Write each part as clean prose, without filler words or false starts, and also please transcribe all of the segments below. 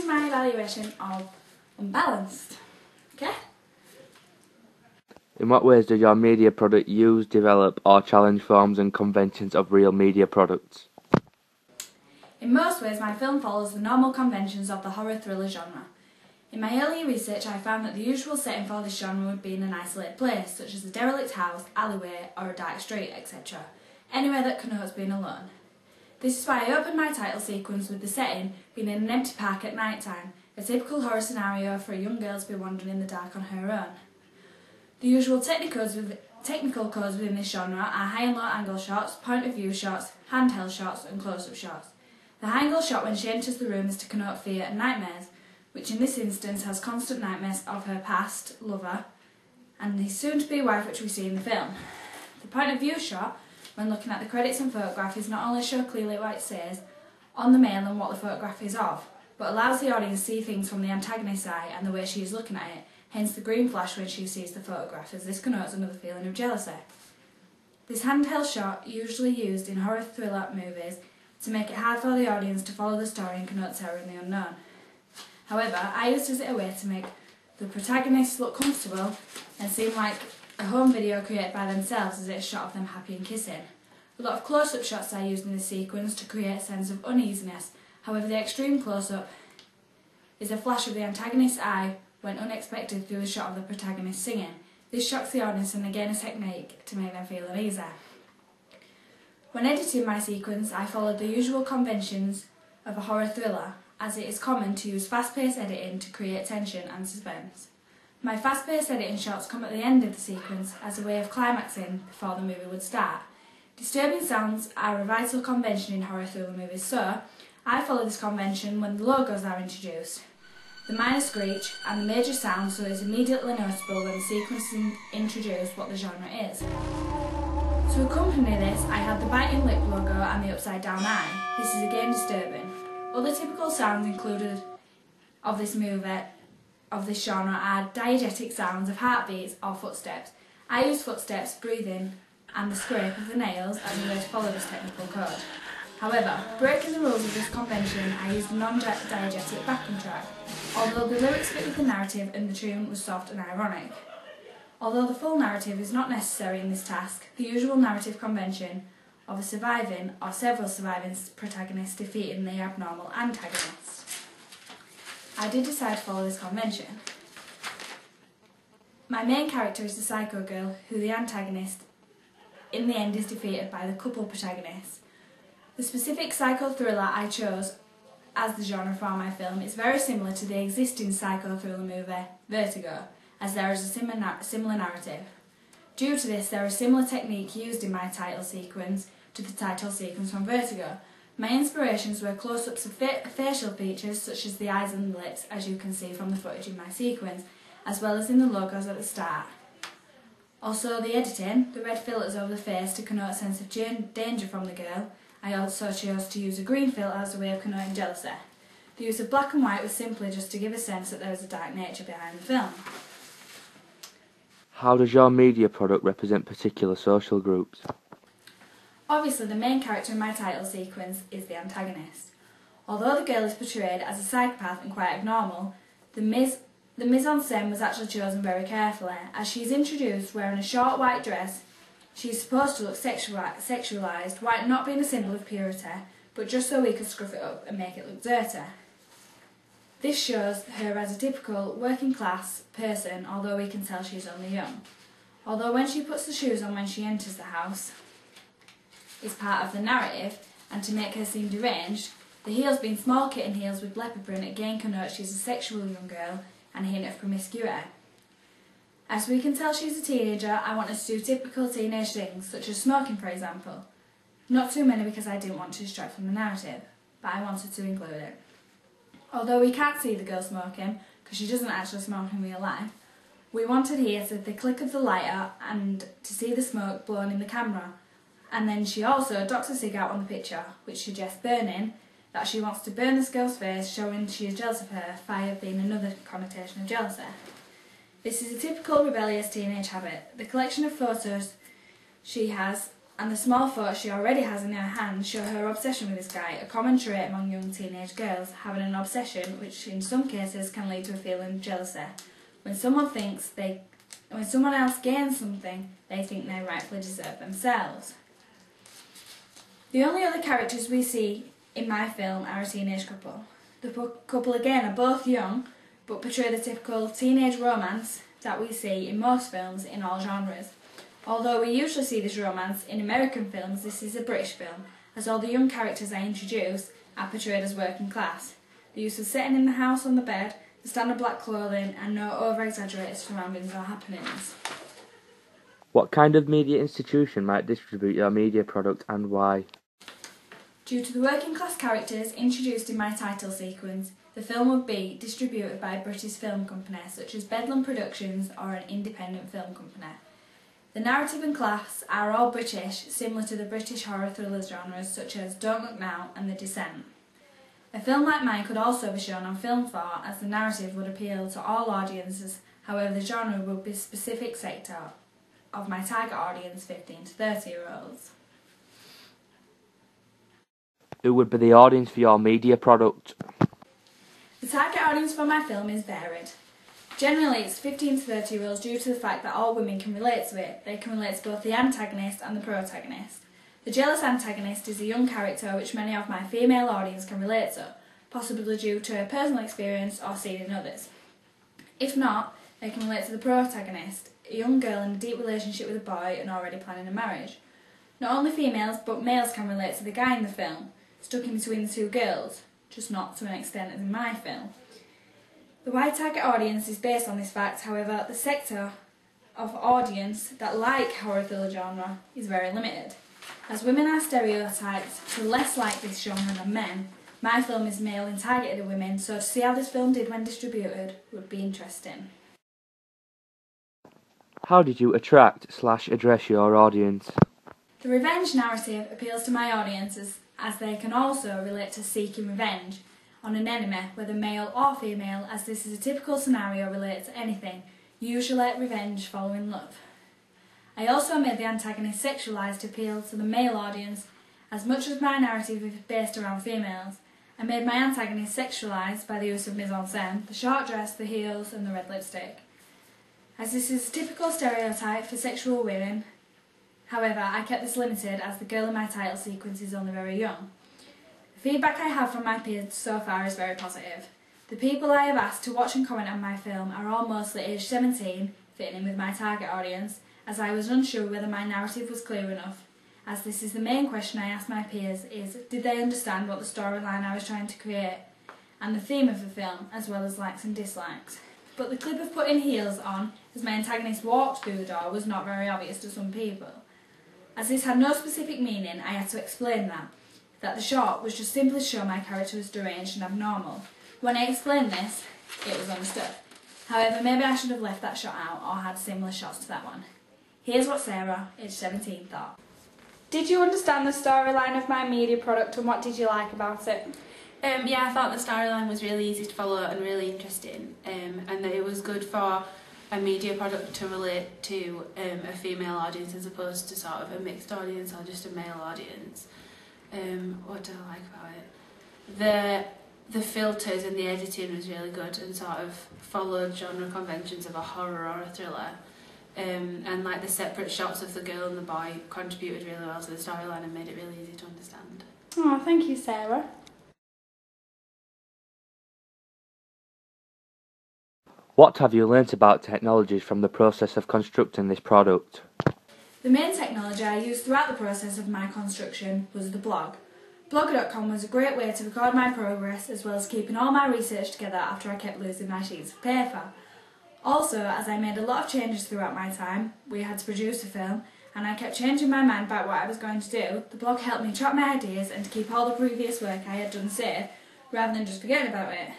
my evaluation of Unbalanced. Okay? In what ways does your media product use, develop or challenge forms and conventions of real media products? In most ways, my film follows the normal conventions of the horror thriller genre. In my earlier research, I found that the usual setting for this genre would be in an isolated place, such as a derelict house, alleyway or a dark street, etc. Anywhere that connotes being alone. This is why I opened my title sequence with the setting being in an empty park at night time, a typical horror scenario for a young girl to be wandering in the dark on her own. The usual technical codes within this genre are high and low angle shots, point of view shots, handheld shots and close-up shots. The high angle shot when she enters the room is to connote fear and nightmares, which in this instance has constant nightmares of her past lover and his soon-to-be wife, which we see in the film. The point of view shot, when looking at the credits and photograph, is not only show clearly what it says on the mail and what the photograph is of, but allows the audience to see things from the antagonist's eye and the way she is looking at it, hence the green flash when she sees the photograph, as this connotes another feeling of jealousy. This handheld shot, usually used in horror thriller movies, to make it hard for the audience to follow the story and connote terror in the unknown. However, I used it as a way to make the protagonists look comfortable and seem like a home video created by themselves, as it's a shot of them happy and kissing. A lot of close-up shots I used in this sequence to create a sense of uneasiness. However, the extreme close-up is a flash of the antagonist's eye when unexpected through the shot of the protagonist singing. This shocks the audience and again a technique to make them feel uneasy. When editing my sequence, I followed the usual conventions of a horror thriller, as it is common to use fast-paced editing to create tension and suspense. My fast-paced editing shots come at the end of the sequence as a way of climaxing before the movie would start. Disturbing sounds are a vital convention in horror thriller movies, so I follow this convention when the logos are introduced, the minor screech and the major sound, so it is immediately noticeable when the sequence introduces what the genre is. To accompany this, I had the biting lip logo and the upside down eye. This is again disturbing. Other typical sounds included of this genre are diegetic sounds of heartbeats or footsteps. I use footsteps, breathing and the scrape of the nails as a way to follow this technical code. However, breaking the rules of this convention, I used a non-diegetic backing track, although the lyrics fit with the narrative and the tune was soft and ironic. Although the full narrative is not necessary in this task, the usual narrative convention of a surviving or several surviving protagonists defeating the abnormal antagonist. I did decide to follow this convention. My main character is the psycho girl, who the antagonist in the end is defeated by the couple protagonists. The specific psycho thriller I chose as the genre for my film is very similar to the existing psycho thriller movie Vertigo, as there is a similar narrative. Due to this, there is similar technique used in my title sequence to the title sequence from Vertigo. My inspirations were close-ups of facial features such as the eyes and the lips, as you can see from the footage in my sequence, as well as in the logos at the start. Also the editing, the red filters over the face to connote a sense of danger from the girl. I also chose to use a green filter as a way of connoting jealousy. The use of black and white was simply just to give a sense that there was a dark nature behind the film. How does your media product represent particular social groups? Obviously, the main character in my title sequence is the antagonist. Although the girl is portrayed as a psychopath and quite abnormal, the mise-en-scène was actually chosen very carefully, as she is introduced wearing a short white dress. She is supposed to look sexualised, white not being a symbol of purity, but just so we could scruff it up and make it look dirty. This shows her as a typical working class person, although we can tell she is only young. Although when she puts the shoes on when she enters the house is part of the narrative, and to make her seem deranged, the heels being small kitten heels with leopard print again connotes she is a sexual young girl and a hint of promiscuity. As we can tell she's a teenager, I wanted to do typical teenage things, such as smoking for example. Not too many because I didn't want to distract from the narrative, but I wanted to include it. Although we can't see the girl smoking, because she doesn't actually smoke in real life, we wanted here to the click of the lighter and to see the smoke blown in the camera. And then she also docks a cig out on the picture, which suggests burning, that she wants to burn this girl's face, showing she is jealous of her, fire being another connotation of jealousy. This is a typical rebellious teenage habit. The collection of photos she has and the small photos she already has in her hand show her obsession with this guy, a common trait among young teenage girls, having an obsession which in some cases can lead to a feeling of jealousy. When someone else gains something, they think they rightfully deserve themselves. The only other characters we see in my film are a teenage couple. The couple again are both young, but portray the typical teenage romance that we see in most films in all genres. Although we usually see this romance in American films, this is a British film, as all the young characters I introduce are portrayed as working class. The use of setting in the house on the bed, the standard black clothing, and no over-exaggerated surroundings or happenings. What kind of media institution might distribute your media product and why? Due to the working class characters introduced in my title sequence, the film would be distributed by a British film company such as Bedlam Productions or an independent film company. The narrative and class are all British, similar to the British horror thriller genres such as Don't Look Now and The Descent. A film like mine could also be shown on Film 4 as the narrative would appeal to all audiences, however the genre would be a specific sector of my target audience, 15 to 30-year-olds. Who would be the audience for your media product? The target audience for my film is varied. Generally, it's 15 to 30-year-olds due to the fact that all women can relate to it. They can relate to both the antagonist and the protagonist. The jealous antagonist is a young character which many of my female audience can relate to, possibly due to a personal experience or seen in others. If not, they can relate to the protagonist, a young girl in a deep relationship with a boy and already planning a marriage. Not only females, but males can relate to the guy in the film, stuck in between the two girls, just not to an extent as in my film. The wide target audience is based on this fact, however, the sector of audience that like horror thriller genre is very limited. As women are stereotyped to less like this genre than men, my film is male and targeted at women, so to see how this film did when distributed would be interesting. How did you attract/address your audience? The revenge narrative appeals to my audiences as they can also relate to seeking revenge on an enemy, whether male or female, as this is a typical scenario related to anything, usually revenge following love. I also made the antagonist sexualised to appeal to the male audience, as much as my narrative is based around females. I made my antagonist sexualised by the use of mise-en-scène, the short dress, the heels and the red lipstick. As this is a typical stereotype for sexual women, however, I kept this limited as the girl in my title sequence is only very young. The feedback I have from my peers so far is very positive. The people I have asked to watch and comment on my film are all mostly aged 17, fitting in with my target audience, as I was unsure whether my narrative was clear enough. As this is the main question I asked my peers is, did they understand what the storyline I was trying to create and the theme of the film, as well as likes and dislikes. But the clip of putting heels on as my antagonist walked through the door was not very obvious to some people. As this had no specific meaning, I had to explain that the shot was just simply to show my character was deranged and abnormal. When I explained this, it was understood. However, maybe I should have left that shot out or had similar shots to that one. Here's what Sarah, aged 17, thought. Did you understand the storyline of my media product and what did you like about it? Yeah, I thought the storyline was really easy to follow and really interesting, and that it was good for a media product to relate to a female audience as opposed to sort of a mixed audience or just a male audience. What do I like about it? The filters and the editing was really good and sort of followed genre conventions of a horror or a thriller. And like the separate shots of the girl and the boy contributed really well to the storyline and made it really easy to understand. Oh, thank you, Sarah. What have you learnt about technologies from the process of constructing this product? The main technology I used throughout the process of my construction was the blog. Blogger.com was a great way to record my progress as well as keeping all my research together after I kept losing my sheets of paper. Also, as I made a lot of changes throughout my time, we had to produce a film, and I kept changing my mind about what I was going to do, the blog helped me track my ideas and to keep all the previous work I had done safe, rather than just forgetting about it.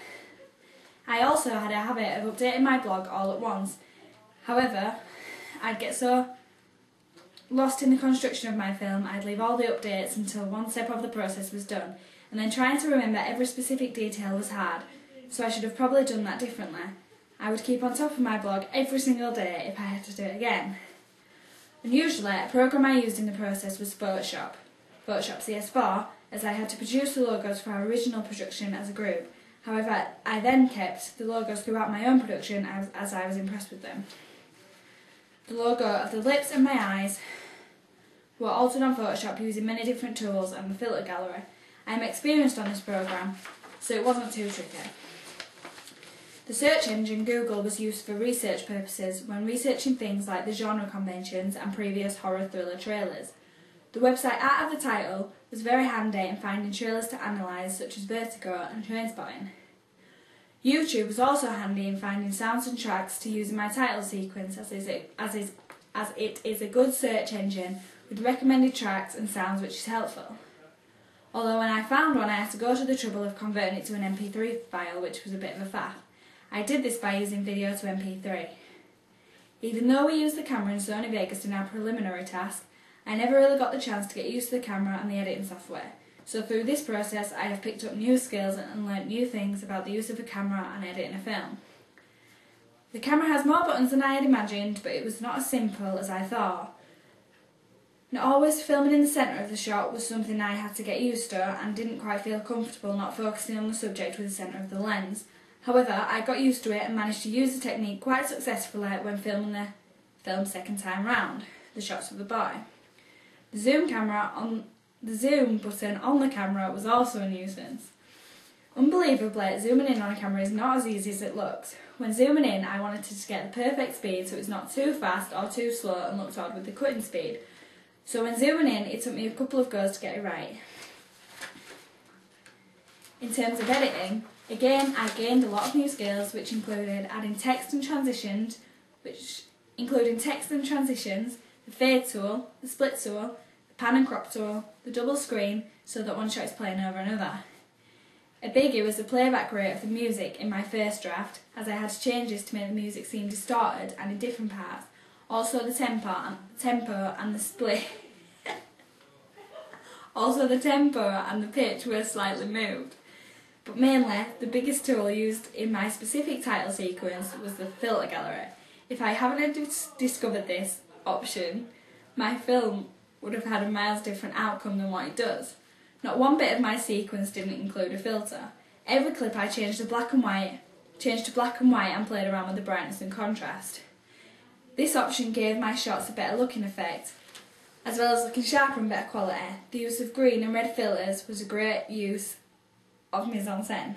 I also had a habit of updating my blog all at once. However, I'd get so lost in the construction of my film, I'd leave all the updates until one step of the process was done, and then trying to remember every specific detail was hard, so I should have probably done that differently. I would keep on top of my blog every single day if I had to do it again. Unusually, a program I used in the process was Photoshop CS4, as I had to produce the logos for our original production as a group. However, I then kept the logos throughout my own production as I was impressed with them. The logo of the lips and my eyes were altered on Photoshop using many different tools and the filter gallery. I am experienced on this program, so it wasn't too tricky. The search engine Google was used for research purposes when researching things like the genre conventions and previous horror thriller trailers. The website Art of the Title was very handy in finding trailers to analyse, such as Vertigo and Trainspotting. YouTube was also handy in finding sounds and tracks to use in my title sequence, as it is a good search engine with recommended tracks and sounds, which is helpful. Although when I found one I had to go to the trouble of converting it to an MP3 file, which was a bit of a faff. I did this by using video to MP3. Even though we used the camera in Sony Vegas in our preliminary task, I never really got the chance to get used to the camera and the editing software. So through this process I have picked up new skills and learnt new things about the use of a camera and editing a film. The camera has more buttons than I had imagined, but it was not as simple as I thought. Not always filming in the centre of the shot was something I had to get used to and didn't quite feel comfortable not focusing on the subject with the centre of the lens. However, I got used to it and managed to use the technique quite successfully when filming the film second time round, the shots of the boy. The zoom button on the camera was also a nuisance. Unbelievably, zooming in on a camera is not as easy as it looks. When zooming in, I wanted to get the perfect speed so it's not too fast or too slow and looked odd with the cutting speed. So when zooming in, it took me a couple of goes to get it right. In terms of editing, again, I gained a lot of new skills, which included adding text and transitions, the fade tool, the split tool, the pan and crop tool, the double screen, so that one shot is playing over another. A biggie was the playback rate of the music in my first draft, as I had changes to make the music seem distorted and in different parts. Also the tempo and the split. Also the tempo and the pitch were slightly moved. But mainly, the biggest tool used in my specific title sequence was the filter gallery. If I hadn't discovered this option, my film would have had a miles different outcome than what it does. Not one bit of my sequence didn't include a filter. Every clip I changed to black and white and played around with the brightness and contrast. This option gave my shots a better looking effect, as well as looking sharper and better quality. The use of green and red filters was a great use of mise-en-scène.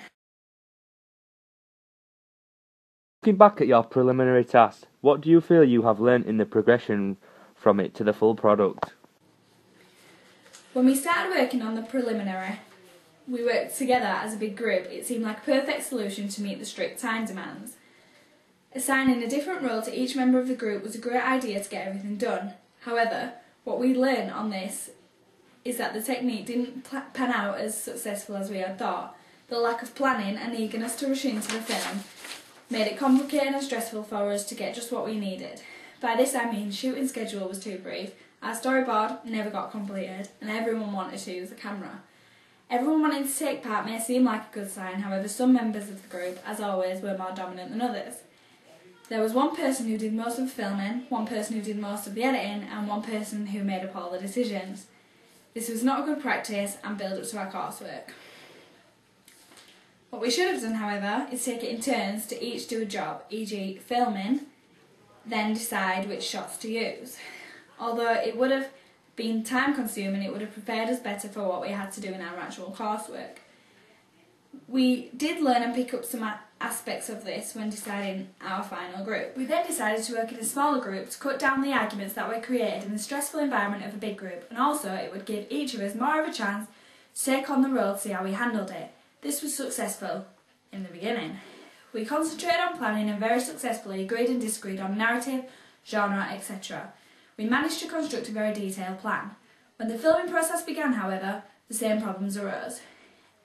Looking back at your preliminary task, what do you feel you have learnt in the progression from it to the full product? When we started working on the preliminary, we worked together as a big group. It seemed like a perfect solution to meet the strict time demands. Assigning a different role to each member of the group was a great idea to get everything done. However, what we learned on this is that the technique didn't pan out as successful as we had thought. The lack of planning and eagerness to rush into the film made it complicated and stressful for us to get just what we needed. By this I mean shooting schedule was too brief, our storyboard never got completed, and everyone wanted to use the camera. Everyone wanting to take part may seem like a good sign, however some members of the group, as always, were more dominant than others. There was one person who did most of the filming, one person who did most of the editing, and one person who made up all the decisions. This was not a good practice and build up to our coursework. What we should have done, however, is take it in turns to each do a job, e.g. filming, then decide which shots to use. Although it would have been time consuming, it would have prepared us better for what we had to do in our actual coursework. We did learn and pick up some aspects of this when deciding our final group. We then decided to work in a smaller group to cut down the arguments that were created in the stressful environment of a big group, and also it would give each of us more of a chance to take on the role to see how we handled it. This was successful in the beginning. We concentrated on planning and very successfully agreed and disagreed on narrative, genre, etc. We managed to construct a very detailed plan. When the filming process began, however, the same problems arose.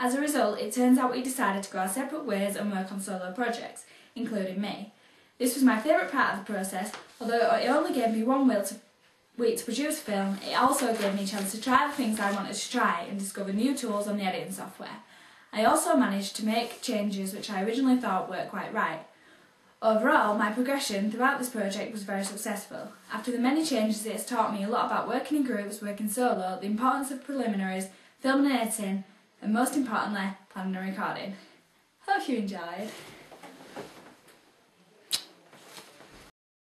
As a result, it turns out we decided to go our separate ways and work on solo projects, including me. This was my favourite part of the process. Although it only gave me 1 week to produce a film, it also gave me a chance to try the things I wanted to try and discover new tools on the editing software. I also managed to make changes which I originally thought weren't quite right. Overall, my progression throughout this project was very successful. After the many changes, it has taught me a lot about working in groups, working solo, the importance of preliminaries, filming and editing, and most importantly, planning and recording. Hope you enjoyed.